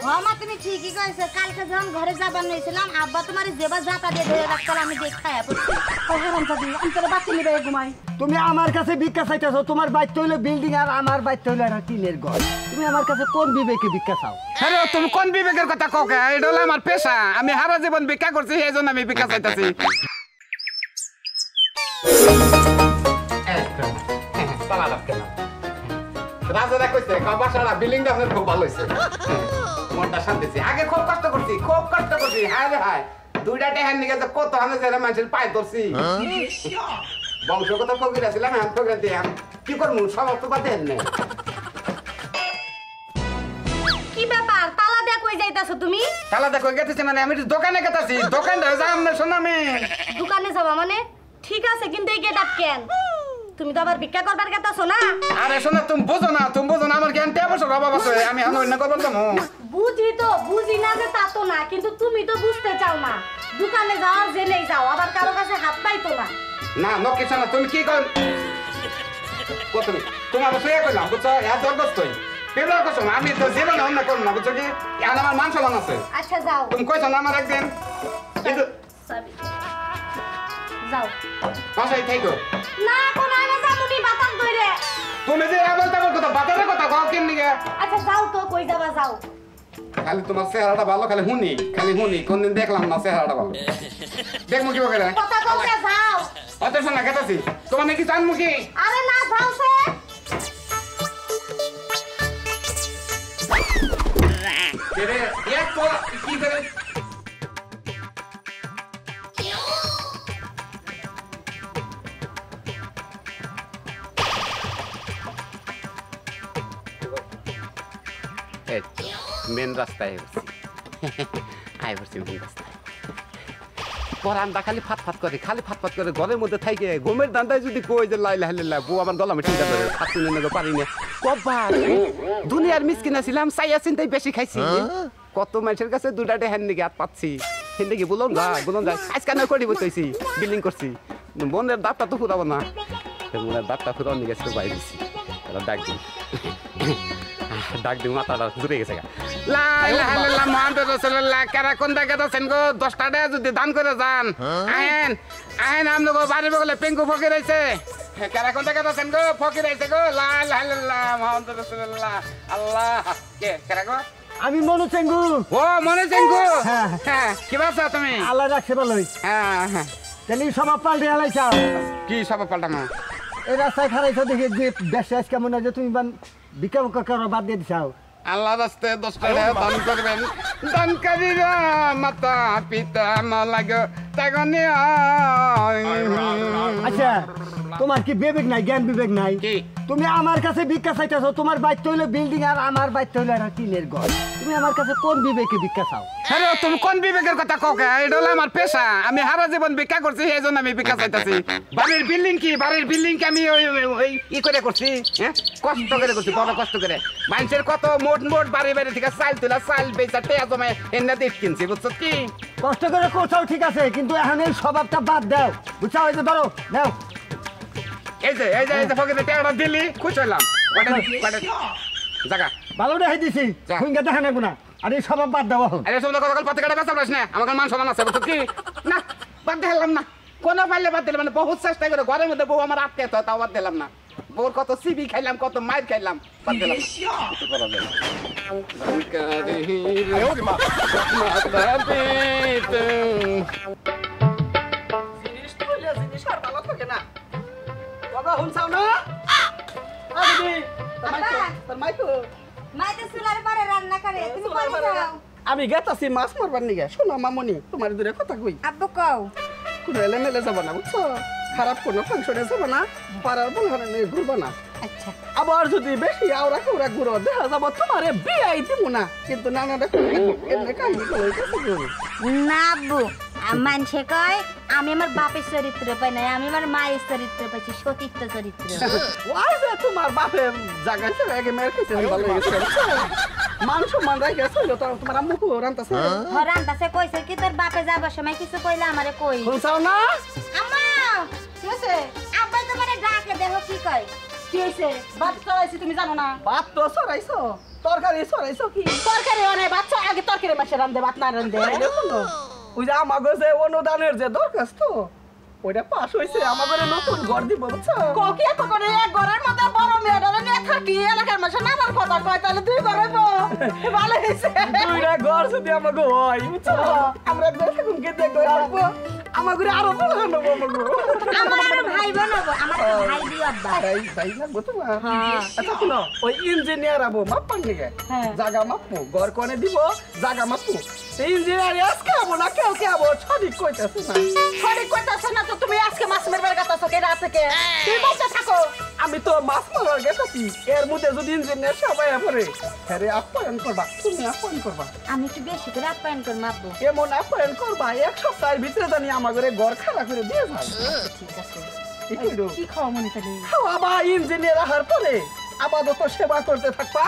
মা তুমি ঠিকই কইছো কালকে যখন ঘরে যাবার নইছিলাম আব্বা তোমার জেবা জাতা দিয়ে ধরে রাখতাম আমি দেখায়া পড়ছি হারামজাদি আমি তোর বাতি নিবে ঘুমাই তুমি আমার কাছে ভিক্ষা চাইতেছো তোমার বাইতে হইলো বিল্ডিং আর আমার বাইতে হইলো একটা টিনের ঘর তুমি আমার কাছে কোন বিবেকে ভিক্ষা চাও আরে তুমি কোন বিবেকের কথা কও কে এটা হলো আমার পেশা আমি সারা জীবন ভিক্ষা করছি এইজন্য আমি ভিক্ষা চাইতাছি রাজারা কইছে বাসাটা বিল্ডিংটা আপনার খুব ভালো হইছে মনটা শান্তিছে আগে খুব কষ্ট করছি হায় রে হায় দুইটা টেহার নিয়ে গেছে কত হামে ছেলে মানুষের পায়ে ধরছি বংশগত ফকির আছিলাম আমি ফকির দিয়ে কি করবো সমস্ত বাদ দেন না কি ব্যাপার তালা দিয়ে কই যাইতাছো তুমি তালা দেখো গেতেছি মানে আমি দোকানে গেতাছি দোকানটা যাম না শোনা আমি দোকানে যাবা মানে ঠিক আছে কিন্তু এই গেট আপ কেন তুমি তো আবার ভিক্ষা করবার গেতাছো না আরে শোনা তুমি বুঝো না আমার জ্ঞান 10 বছর অভাব আছে আমি অন্য করবার তো বুঝি না যে তা তো না কিন্তু তুমি তো বুঝতে চাও না দোকানে যাও জেনেই যাও আবার কারো কাছে হাত পাইতো না না নকিছ না তুমি কি কর তুমি তোমার শুয়ে কইলাম বুঝছো এত দরদস্তই পেলার কসম আমি তো জীবনে অন্য করব না বুঝছো কি এখন আমার মান সম্মান আছে আচ্ছা যাও তুমি কইছো না আমার একদিন কিন্তু যাও বাসায় থাকো না কোন আনা যামুনি বাতাম ধরে তুমি যে আবার তার কথা বাতারের কথা কও কেন নিগে আচ্ছা যাও তো কই যাবা যাও খালি তোমার চেহারাটা ভালো খালি হুনি কোনদিন দেখলাম না চেহারাটা ভালো দেখমু কি বকে কথা কইতে যাও অত শোনা গেতাছি তোমার নাকি জানমু কি আরে না যাও সে রে এক তো কি করে মেন রাস্তায় আয় বসছি মেন রাস্তায় পরানটা খালি ফাট করে ঘরের মধ্যে থাকে ঘুমের দান্দায় যদি কই যে লাই লাই বউ আমার গলা মেটে ধরে হাত তুলে নেবে পারি না কবার দুনিয়ার মিসকিন ছিলাম চাইয়া চিন্তাই বেশি খাইছি কত মানুষের কাছে দুটা ডেহান নিকে হাত পাচ্ছি সেদিকে বলুন যায় আজকে না করি বলতেছি বিল্ডিং করছি মনের দাঁতটা তো ফুরাবো না মনের দাঁতটা ফুরাও নিয়ে গেছে বাইরে দিচ্ছি ডাক দিই মাথাটা জুড়ে গেছে যদি দান করে যান আহেন আপনি বাড়ির বগলে পেঙ্গু ফকির আইছে কারা কোন জায়গা আছেন গো ফকির আইছে গো মোহাম্মদ রাসূলুল্লাহ আল্লাহ কে কারা গো আমি মনু চেঙ্গু ও মনু চেঙ্গু হ্যাঁ কি বাসা তুমি আল্লাহ রাখছে ভালোই হ্যাঁ তাহলে সব পাল্টে আলাইছাও কি সব পাল্টানো এই রাস্তায় খারাইছো দেখে যে বেশ কেমন আছে তুমি ভিক্ষা করো বাদ দিয়ে দিছাও আল্লাহ রাস্তায় 10 টাকা দান করবেন দানকারীরা মাতা পিতা মালাগো তাগনি আচ্ছা তোমার কি বিবেক নাই জ্ঞান বিবেক নাই তুমি আমার কাছে ভিক্ষা চাইতেছো তোমার বাইতে হইলো বিল্ডিং আর আমার বাইতে হইলো একটা টিনের ঘর তুমি আমার কাছে কোন বিবেকে ভিক্ষা চাও আরে তুমি কোন বিবেকের কথা কও কে এটা হলো আমার পেশা আমি সারা জীবন ভিক্ষা করছি এইজন্য আমি ভিক্ষা চাইতাছি বাড়ির বিল্ডিং কি আমি ওই ই করে করছি হ্যাঁ কষ্ট করে করছি বড় কষ্ট করে মানুষের কত মোট বাড়ি থেকে চাল বেচা টেয়া জমে এনে দিয়ে কিনছি বুঝছো কি কষ্ট করে করছাও ঠিক আছে কিন্তু এখন এই স্বভাবটা বাদ দাও বুঝছো এই যে ধরো নাও এই যে ফকিরে টেয়াটা দিলি খুশি হইলাম জায়গা ভালো দেখাই দিছি হুইঙ্গা দেখা নেবো না আর এই স্বভাব বাদ দাও এখন আরে সুন্দর কথা পত্রিকাটা বেচা পারিস না আমার মান সম্মান আছে বুঝছো কি না বাদ দিলাম না কোনো পাইলে বাদ দিলাম না বহুত চেষ্টা করে ঘরের মধ্যে বউ আমার আটকে তো তাও বাদ দিলাম না বউর কত সিবি খাইলাম কত মাইর খাইলাম বাদ দিলাম আমি গেতাছি মাছ মারবার নিগে শোনো মামনি তোমার দূরে কথা কই আব্বু কও কোনো এলেমেলে যাবো না বুঝছো খারাপ কোনো ফাংশনে যাবো না পাড়ার বলহারে নিয়ে ঘুরবো না আচ্ছা আবার যদি বেশি আওরা কৌরা ঘুরো দেখা যাবো তোমারে বিয়াই দিব না কিন্তু নানা দেখো এমনি কাহিনী করে না আব্বু মানুষে কয় আমি আমার বাপের চরিত্র পাই নাই আমি আমার মায়ের চরিত্র পাইছি সতীর্থ চরিত্র ওই যে তোমার বাপে জায়গায় আগে মেয়ের খেতে ভালো গেছে মাংস মান রাই গেছে তোমার আম্মু কো রান্তাছে রান্তাছে কইছে কি তোর বাপে যাবার সময় কিছু কইলে আমারে কই শুনছাও না আম্মা কি হইছে আব্বা তোমারে ডাকে দেখো কি কয় কি হইছে ভাত চড়াইছি তুমি জানো না ভাত তো চড়াইছো তরকারি চড়াইছো কি তরকারি অনেক বাচ্চা লাগে তরকারি মাছে রান্ধে ভাত না রান্ধে ওই যে আমাকে যে অনুদানের যে দরখাস্ত ওইটা পাস হয়েছে আমাদের নতুন ঘর দিব বুঝছো কোকি এত করে এক ঘরের মধ্যে বড় মেয়েটারে নিয়ে থাকি এলাকার মাসে নানার কথা কয় তাহলে 2 ঘর হইব ভালো হয়েছে দুইটা ঘর যদি আমাকে হয় বুঝছো আমরা দেখে ঘুমকে দেখো আসবো আমাকে আরো ভালো নেবো আমার আরো ভাই বোন হবো আমার তো ভাই দিও আব্বা তাই লাগবো তোমার আচ্ছা শুনো ওই ইঞ্জিনিয়ার আবো মাপান নিকে জায়গা মাপবো ঘর কোনে দিব জায়গা মাপবো সেই ইঞ্জিনিয়ার আজকে আবো না কেউ কে আবো সঠিক কইতাছে না সঠিক কইতাছ না তো তুমি আজকে মাছ মারবার গেছাছো কে রাত থেকে তুই বসে থাকো আমি তো মাছ মারার গেছি এর মধ্যে যদি ইঞ্জিনিয়ার সবাই পড়ে আরে আপ্যায়ন করবা তুমি আপ্যায়ন করবা আমি একটু বেশি করে আপ্যায়ন করব আব্বু এমন আপ্যায়ন করবা এক সপ্তাহের ভিতরে জানি আমাদের ঘর খাড়া করে দিয়ে যায় ঠিক আছে কি খাওয়া মনে তাহলে খাওয়া বা ইঞ্জিনিয়ার আহার পরে আপাতত সেবা করতে থাকবা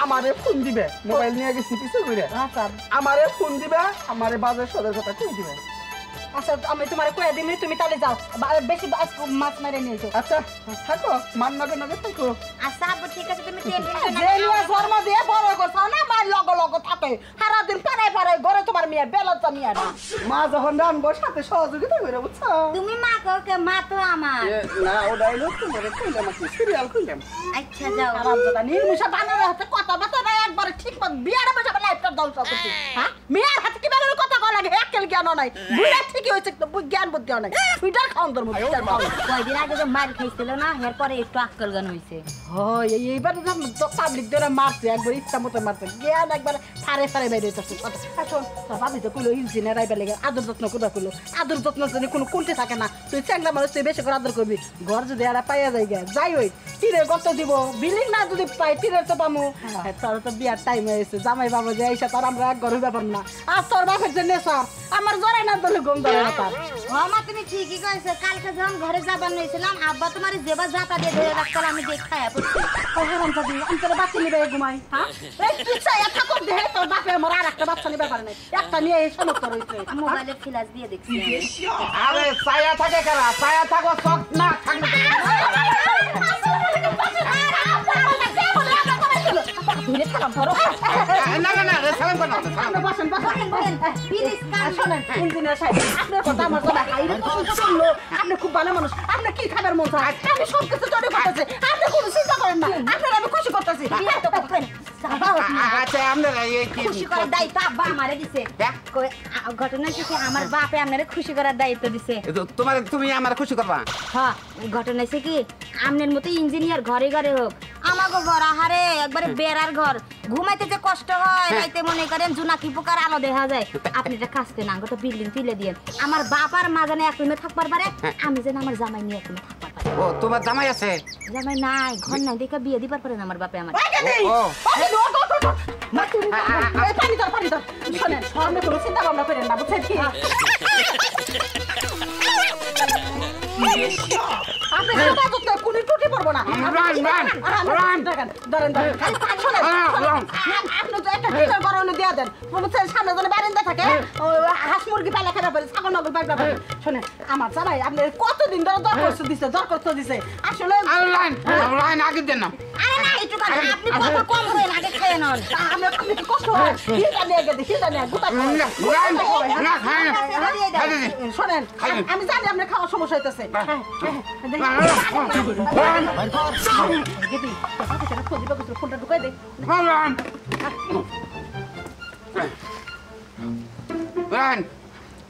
আমারে ফোন দিবে মোবাইল নিয়ে গেছি পিছে ঘুরে আচ্ছা আমারে ফোন দিবে আমারে বাজার সদের কথা কই দিবে আচ্ছা আমি তোমারে কয়ে দিমি তুমি তাহলে যাও বেশি মাছ মেরে নিয়ে যাও আচ্ছা থাকো মান নগে নগে থাকো আচ্ছা আব্বু ঠিক আছে তুমি টেনশন যে নিয়ে জন্ম দিয়ে বড় করছো না মার লগ লগ থাকে সারাদিন পাড়ায় ঘরে তোমার মেয়ে বেলতা নিয়ে না মা যখন রানবো সাথে সহযোগিতা করে বুঝছো তুমি মা কাউকে মা তো আমার না ও ডাইলগ তোমারে কইলাম কি সিরিয়াল কইলাম আচ্ছা যাও আরামদাদা নির্মুষা বানার হাতে কথা বাতা না একবার ঠিক মত বিয়ার বসে লাইফটা ধ্বংস করতে হ্যাঁ মেয়ের হাতে কি বানার কথা কল লাগে একেল জ্ঞান নাই বুড়া ঠিকই হইছে তো জ্ঞান বুদ্ধি নাই সুইটার খাওন ধর্ম কয়দিন আগে যে মার খাইছিল না এরপরে একটু আক্কেল জ্ঞান হইছে হয় এইবার তো পাবলিক ধরে মারছে একবার ইচ্ছা মতো মারছে জ্ঞান একবার সারে সারে বাইরে হইতেছে এখন ভাবি তো কইলো ইঞ্জিনিয়ার আইবার লেগে আদর যত্ন কোথা কইলো আদর যত্ন যদি কোনো কোনটি থাকে না তুই চ্যাংলা মানুষ তুই বেশি করে আদর করবি ঘর যদি এরা পাইয়া যাই গে যাই হই তীরের গত দিব বিল্ডিং না যদি পাই তীরের তো পামু তোর তো বিয়ার টাইম হয়েছে জামাই বাবা যে আইসা তার আমরা এক ঘর ব্যাপার না আর তোর বাপের জন্য স্যার আমার জরাই না দলে ঘুম ধরে না তার মা তুমি ঠিকই কইছো কালকে যখন ঘরে যাবার নইছিলাম আব্বা তোমার জেবা জাতা দিয়ে ধরে রাখতাম আমি দেখায়া পড়ছি হারাম জাদি অন্তরে বাচ্চা নিবে ঘুমাই হ্যাঁ এই তুই চাই এত কর দে তোর বাপে আমার আর একটা বাচ্চা নিবে পারে না একটা নিয়ে এই সমস্ত রইছে মোবাইলে ফ্ল্যাশ দিয়ে দেখছি আরে ছায়া থাকে কারা ছায়া থাকো চক না থাকলে ধরে থাকাম ধরো না না না সালাম করো সালাম বসেন বসেন প্লিজ কান শোনেন ইঞ্জিনিয়ার সাহেব আপনার কথা আমার জানা হাইরে শুনলো আপনি খুব ভালো মানুষ আপনি কি খাবার মন চায় আমি সব কিছু তৈরি করতেছি আপনি কোনো চিন্তা করেন না আপনার আমি খুশি করতেছি আচ্ছা আপনারা এই কি খুশি করার দায়িত্ব আব্বা আমারে দিছে ঘটনা হচ্ছে আমার বাপে আপনারে খুশি করার দায়িত্ব দিছে তোমার তুমি আমার খুশি করবা হ্যাঁ ঘটনা হচ্ছে কি আপনার মতো ইঞ্জিনিয়ার ঘরে ঘরে হোক আমাকে ঘর আহারে একবারে বেড়ার ঘর ঘুমাইতে যে কষ্ট হয় রাইতে মনে করেন জোনাকি পোকার আলো দেখা যায় আপনি এটা কাছতে না গোটা বিল্ডিং তুলে দিয়ে আমার বাপ আর মা জানে এক রুমে থাকবার পারে আমি যেন আমার জামাই নিয়ে এক রুমে থাকবার পারে ও তোমার জামাই আছে জামাই নাই ঘর নাই দেখে বিয়ে দিবার পারে না আমার বাপে আমার ও পানি ধর শোনেন সামনে কোনো চিন্তা ভাবনা করেন না বুঝছেন কি আপনি চিন্তা করতে কোনো টুটি পড়বো না ধরেন আপনি তো একটা টিচার বড় হলে দিয়ে দেন বুঝছেন সামনে যেন বারিন্দা থাকে হাঁস মুরগি পালা খেতে পারে ছাগল নগল পাইতে পারে শোনেন আমার জামাই আপনি কতদিন ধরে দরখাস্ত দিছে আসলে লাইন আগে দেন না আরে না একটু আপনি কত কম হয়ে আগে খেয়ে নন আপনি কি কষ্ট হয় হিলটা নিয়ে গেছে হিলটা নিয়ে গুতা শোনেন আমি জানি আপনার খাওয়ার সমস্যা হইতেছে ফোনটা ঢুকাই দে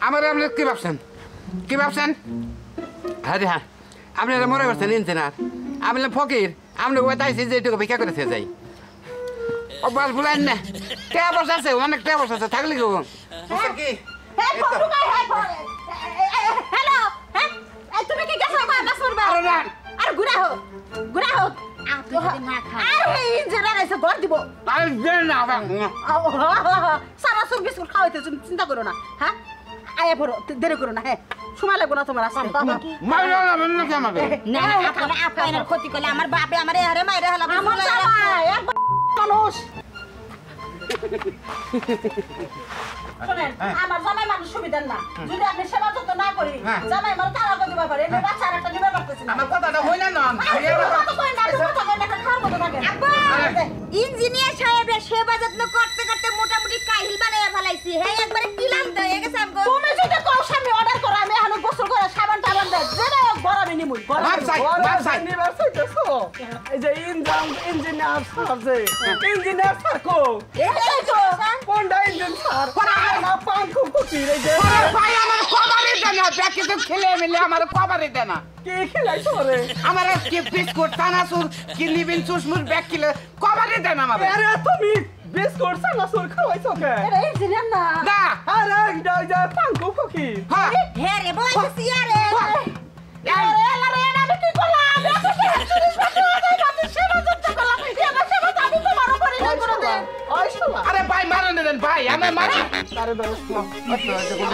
আমার আপনি কি ভাবছেন হ্যাঁ হ্যাঁ আপনি মনে করছেন ইঞ্জিনিয়ার আপনি ফকির আপনি ওইটাইছি যে এটুকু ভিক্ষা করেছে যাই অভ্যাস ভুলেন না টেবস আছে অনেক টেবস আছে থাকলে কেউ কি হ্যালো তুমি কি গেছো মাছ মারবা আর গুড়া হোক আপনি যদি না খান আরে ইঞ্জিনিয়ার এসে ঘর দিব আরে দেন না সারা সুর বিস্কুট খাওয়াইতে চিন্তা করো না হ্যাঁ আয়া পড়ো দেরি করো না হ্যাঁ সময় লাগবে না তোমার আসতে মাইরা না কি আমাকে না আপনার ক্ষতি করলে আমার বাপে আমার এহারে মাইরে হলো আমার জামাই একবার মানুষ শোনেন আমার জামাই মানুষ সুবিধার না যদি আপনি সেবা যত্ন না করি জামাই আমার তারা করে দিবা পারে এনে বাচ্চা একটা নিবে পারতেছি না আমার কথাটা হইনা না ইঞ্জিনিয়ার সাহেবের সেবা যত্ন করতে করতে মোটামুটি কাহিল হে একবারে কিলাম তো এ গেছে আমগো তুমি যদি কও স্বামী অর্ডার করো আমি এখন গোসল করে সাবান টাবান দেই যেটা গরমে নিমুই বাপ সাই বাপ সাই এই যে ইঞ্জিনিয়ার স্যার যে ইঞ্জিনিয়ার স্যার কো এই তো কোনটা ইঞ্জিন স্যার না পাঙ্কু কুকি রে যে আরে ভাই আমার কবারে দেন না ব্যাকে তো খেলে মিলে আমার কবারে দেন না কি খেলাইছো রে আমার কি বিস্কুট চানাচুর কি লিবিন চুসমুর ব্যাগ কিলে কবারে দেন আমার আরে তুমি বিস্কুট সানাসুর খাওয়াইছো কে এটা ইঞ্জিনিয়ার না না আরে এটা যে পাঙ্কু কুকি হ্যাঁ হে রে বই গেছি আরে আরে আমি কি করলাম আমি কি চুরি করতে যাই সেবা যুক্ত করলাম এবার সেবা আমি তোমার উপরে না করে দে ওই শালা আরে ভাই মারেন দেন ভাই আমি মারি আরে দোস্ত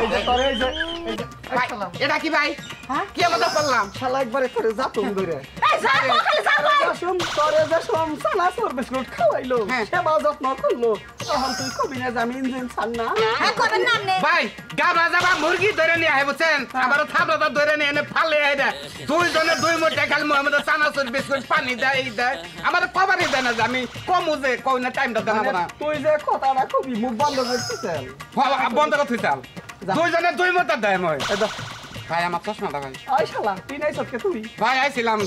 এই যে তোরে এই যে ভাই, এটা কি ভাই হ্যাঁ? কি আমাদের করলাম শালা একবারে করে যাতুম ধরে এই যা খালি যা ভাই শুন তোরে যে সম সানাসুর বিস্কুট খাওয়াইলো হ্যাঁ। সেবা যত্ন করলো তখন তুই কবি না যে আমি ইঞ্জিন ছাড় না হ্যাঁ কবেন না আমনে ভাই গাবরা যাবা মুরগি ধরে নিয়ে আহে বুঝছেন আবার থাবড়া ধরে নিয়ে এনে ফালে আহে দুইজনে দুই মুঠে খালি আমাদের চানাচুর বিস্কুট পানি দেয় এই দেয় আমার কবারই দেয় না যে আমি কমু যে কই না টাইমটা দেন মানে না তুই যে কথাটা কবি মুখ বন্ধ করছিস বন্ধ করে চাল যা। দুইজনে দুই মুঠে দেয় মই ভাই আমার চশমাটা ভাই ওই শালা তুই নাই সবকে তুই ভাই আইছিলাম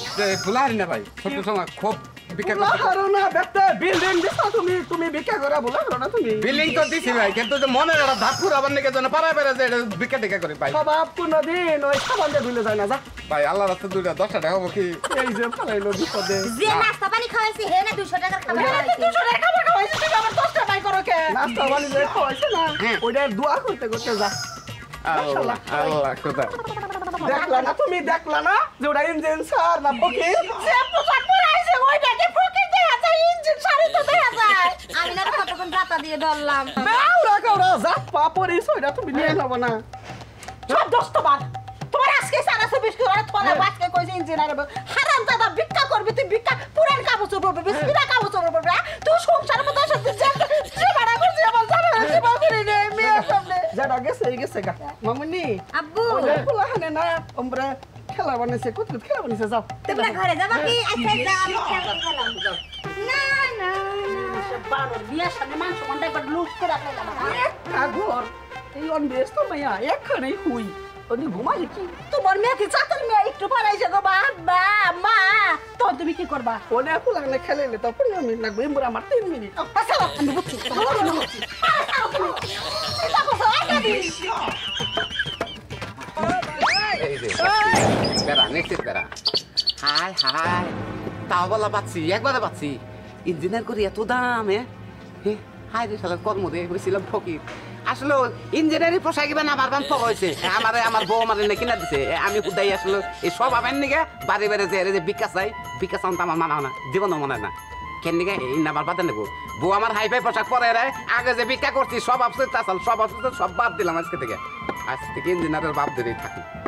ভুলাহারি না ভাই ছোট সময় খুব বিক্রি বলা করতে হারো না বেটা বিল্ডিং দিছো তুমি ভিক্ষা করে বলা হারো না তুমি বিল্ডিং তো দিছি ভাই কিন্তু যে মনের একটা ধাপুর আবার নাকি যেন পাড়ায় পাড়ায় যে বিক্রি টিকা করি ভাই স্বভাব কোনদিন ওই সাবান দিয়ে ধুলে যায় না যা ভাই আল্লাহ রাস্তা দুইটা 10 টাকা হবো কি এই যে ফালাইলো বিপদে যে নাস্তা পানি খাওয়াইছি হে না 200 টাকার খাবার তুই খাওয়াইছি 200 টাকা খাবার খাওয়াইছিস তুই আবার 10 টাকা বাই করো কে নাস্তা বানি যে খাওয়াইছে না হ্যাঁ। ওইটা দোয়া করতে করতে যা আল্লাহ আল্লাহ খোদা দেখলা না তুমি দেখলা না যে ওটা ইঞ্জিন স্যার না ফকির যে পোশাক পরে আইছে ওইটাকে ফকির দেখা যায় ইঞ্জিন শাড়ি তো দেখা যায় আমি না কতক্ষণ রাতা দিয়ে ধরলাম কাউরা কাউরা যা পাপড়িস ওইটা তুমি নিয়ে নেবো না সব দোষ তোমার আজকে সারা সে বিস্কুট আর তোরা আজকে কইছে ইঞ্জিনিয়ার হারাম দাদা ভিক্ষা করবি তুই ভিক্ষা পুরান কাপড় পরবি বিস্কুটা কাপড় পরবি তুই সংসার মতো সাথে যে বাড়া করছিস আমার জানা সেবা করি নে মেয়ে সামনে যেটা গেছে এই গেছে গা মামুনি আব্বু ওই পোলা হানে না আমরা খেলা বানাইছে কত খেলা বানাইছে যাও তোমরা ঘরে যাবা কি আচ্ছা যাও আমি খেলতে গেলাম না না বারোর বিয়ার সামনে মাংস মন্ডা একবার লুট করে রাখলাম ঘর এই অনবেস্ত মাইয়া এখানেই হুই ওনি ঘুমাই কি তোমার মেয়ে কি চাকর মেয়ে একটু পড়াইছে গো বাবা মা তো তুমি কি করবা ওনে পোলা হানে খেলে তারপরে আমি লাগবে মোরা আমার 3 মিনিট আচ্ছা আমি বুঝছি আমি বুঝছি চিন্তা করছো একটা দিন এই যে বেড়া নেক্সট বেড়া হাই হাই তাও বলা পাচ্ছি একবারে পাচ্ছি ইঞ্জিনিয়ার করি এত দাম হাই রে শালার কর্ম দিয়ে হয়েছিলাম ফকির আসলে ইঞ্জিনিয়ারিং পোশাকি বানা আমার বান ফক হয়েছে আমার বউ আমার এনে কিনা দিছে আমি উদাই আসলে এই সব আমার নিকে বাড়ি বাড়ি যে বিকাশ চাই বিকাশ তো আমার মানা না জীবনও মনে না কেন নিকে এই নামার বাদে নেবো বউ আমার হাই ফাই পোশাক পরে রে আগে যে ভিক্ষা করছি সব আপসে সব আপসে সব বাদ দিলাম আজকে থেকে ইঞ্জিনিয়ারের বাপ ধরেই থাকি